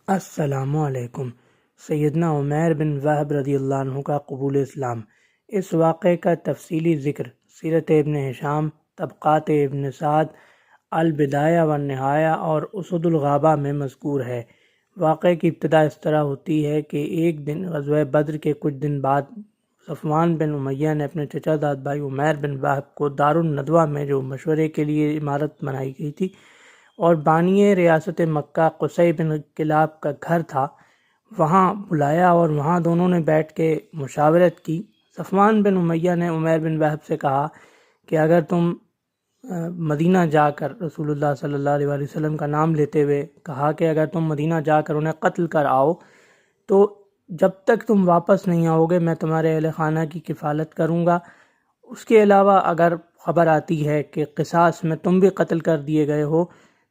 السلام علیکم۔ سیدنا عمیر بن وہب رضی اللہ عنہ کا قبول اسلام۔ اس واقعے کا تفصیلی ذکر سیرت ابن ہشام، طبقات ابن سعد، البدایہ والنہایہ اور اسد الغابہ میں مذکور ہے۔ واقعے کی ابتدا اس طرح ہوتی ہے کہ ایک دن غزوہ بدر کے کچھ دن بعد صفوان بن امیہ نے اپنے چچا زاد بھائی عمیر بن وہب کو دارالندوہ میں، جو مشورے کے لیے عمارت بنائی گئی تھی اور بانی ریاست مکہ قصی بن کلاب کا گھر تھا، وہاں بلایا اور وہاں دونوں نے بیٹھ کے مشاورت کی۔ صفوان بن امیہ نے عمیر بن وہب سے کہا کہ اگر تم مدینہ جا کر رسول اللہ صلی اللہ علیہ وآلہ وسلم کا نام لیتے ہوئے کہا کہ اگر تم مدینہ جا کر انہیں قتل کر آؤ تو جب تک تم واپس نہیں آؤ گے میں تمہارے اہل خانہ کی کفالت کروں گا۔ اس کے علاوہ اگر خبر آتی ہے کہ قصاص میں تم بھی قتل کر دیے گئے ہو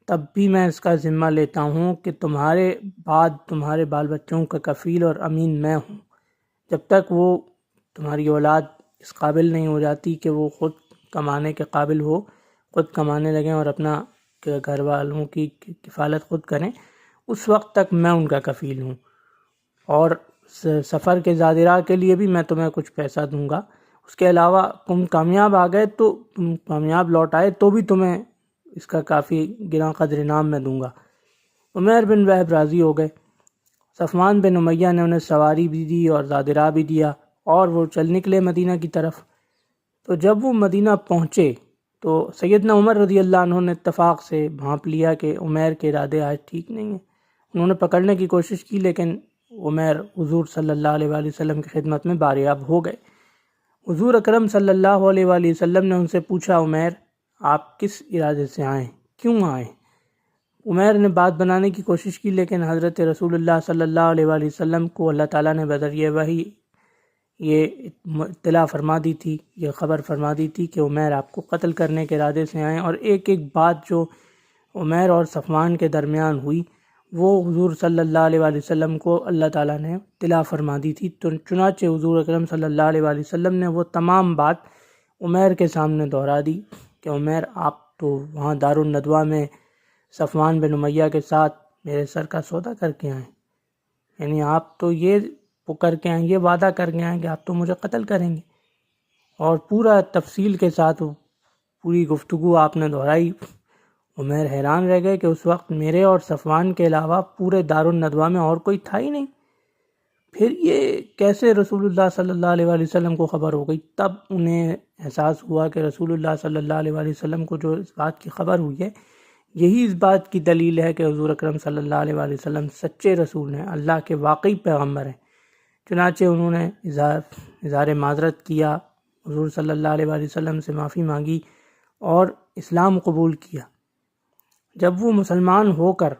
تب بھی میں اس کا ذمہ لیتا ہوں کہ تمہارے بعد تمہارے بال بچوں کا کفیل اور امین میں ہوں، جب تک وہ تمہاری اولاد اس قابل نہیں ہو جاتی کہ وہ خود کمانے کے قابل ہو، خود کمانے لگیں اور اپنا گھر والوں کی کفالت خود کریں، اس وقت تک میں ان کا کفیل ہوں، اور سفر کے زادراء کے لیے بھی میں تمہیں کچھ پیسہ دوں گا۔ اس کے علاوہ تم کامیاب آ گئے تو تم کامیاب لوٹ آئے تو بھی تمہیں اس کا کافی گراں قدر انعام میں دوں گا۔ عمیر بن وہب راضی ہو گئے۔ صفوان بن امیہ نے انہیں سواری بھی دی اور زادراء بھی دیا اور وہ چل نکلے مدینہ کی طرف۔ تو جب وہ مدینہ پہنچے تو سیدنا عمر رضی اللہ عنہ نے اتفاق سے بھانپ لیا کہ عمیر کے ارادے آج ٹھیک نہیں ہیں۔ انہوں نے پکڑنے کی کوشش کی لیکن عمیر حضور صلی اللہ علیہ وآلہ وسلم کی خدمت میں باریاب ہو گئے۔ حضور اکرم صلی اللہ علیہ وآلہ وسلم نے ان سے پوچھا، عمیر آپ کس ارادے سے آئیں، کیوں آئیں؟ عمیر نے بات بنانے کی کوشش کی لیکن حضرت رسول اللہ صلی اللہ علیہ وآلہ وسلم کو اللہ تعالیٰ نے بذریعہ وحی یہ اطلاع فرما دی تھی، یہ خبر فرما دی تھی کہ عمیر آپ کو قتل کرنے کے ارادے سے آئیں، اور ایک ایک بات جو عمیر اور صفوان کے درمیان ہوئی وہ حضور صلی اللہ علیہ وآلہ وسلم کو اللہ تعالیٰ نے اطلاع فرما دی تھی۔ تو چنانچہ حضور اکرم صلی اللہ علیہ وآلہ وسلم نے وہ تمام بات عمیر کے سامنے دہرا دی کہ عمیر آپ تو وہاں دارالندوہ میں صفوان بن امیہ کے ساتھ میرے سر کا سودا کر کے آئیں، یعنی آپ تو یہ کر کے آئیں، یہ وعدہ کر کے آئیں کہ آپ تو مجھے قتل کریں گے، اور پورا تفصیل کے ساتھ پوری گفتگو آپ نے دہرائی۔ عمیر حیران رہ گئے کہ اس وقت میرے اور صفوان کے علاوہ پورے دارالندوہ میں اور کوئی تھا ہی نہیں، پھر یہ کیسے رسول اللہ صلی اللہ علیہ وآلہ وسلم کو خبر ہو گئی؟ تب انہیں احساس ہوا کہ رسول اللہ صلی اللہ علیہ وآلہ وسلم کو جو اس بات کی خبر ہوئی ہے یہی اس بات کی دلیل ہے کہ حضور اکرم صلی اللہ علیہ وآلہ وسلم سچے رسول ہیں، اللہ کے واقعی پیغمبر ہیں۔ چنانچہ انہوں نے اظہار معذرت کیا، حضور صلی اللہ علیہ وآلہ وسلم سے معافی مانگی اور اسلام قبول کیا۔ جب وہ مسلمان ہو کر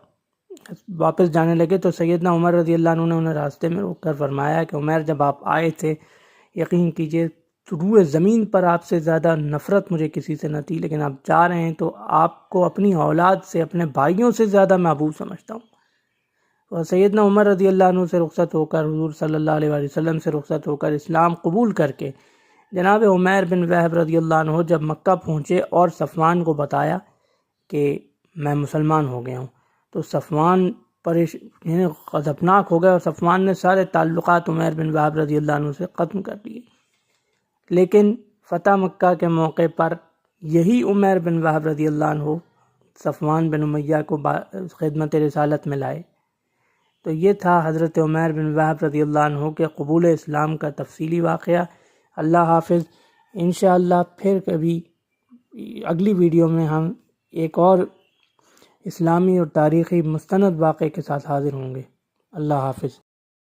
واپس جانے لگے تو سیدنا عمر رضی اللہ عنہ نے انہیں راستے میں روک کر فرمایا کہ عمیر جب آپ آئے تھے یقین کیجئے روئے زمین پر آپ سے زیادہ نفرت مجھے کسی سے نہ تھی، لیکن آپ جا رہے ہیں تو آپ کو اپنی اولاد سے، اپنے بھائیوں سے زیادہ محبوب سمجھتا ہوں۔ اور سیدنا عمر رضی اللہ عنہ سے رخصت ہو کر، حضور صلی اللہ علیہ وآلہ وسلم سے رخصت ہو کر اسلام قبول کر کے جناب عمیر بن وہب رضی اللہ عنہ جب مکہ پہنچے اور صفوان کو بتایا کہ میں مسلمان ہو گیا ہوں تو صفوان یعنی غضبناک ہو گئے اور صفوان نے سارے تعلقات عمیر بن وہب رضی اللہ عنہ سے ختم کر دیے۔ لیکن فتح مکہ کے موقع پر یہی عمیر بن وہب رضی اللہ عنہ صفوان بن امیہ کو خدمت رسالت میں لائے۔ تو یہ تھا حضرت عمیر بن وہب رضی اللہ عنہ کے قبول اسلام کا تفصیلی واقعہ۔ اللہ حافظ۔ انشاءاللہ پھر کبھی اگلی ویڈیو میں ہم ایک اور اسلامی اور تاریخی مستند واقعے کے ساتھ حاضر ہوں گے۔ اللہ حافظ۔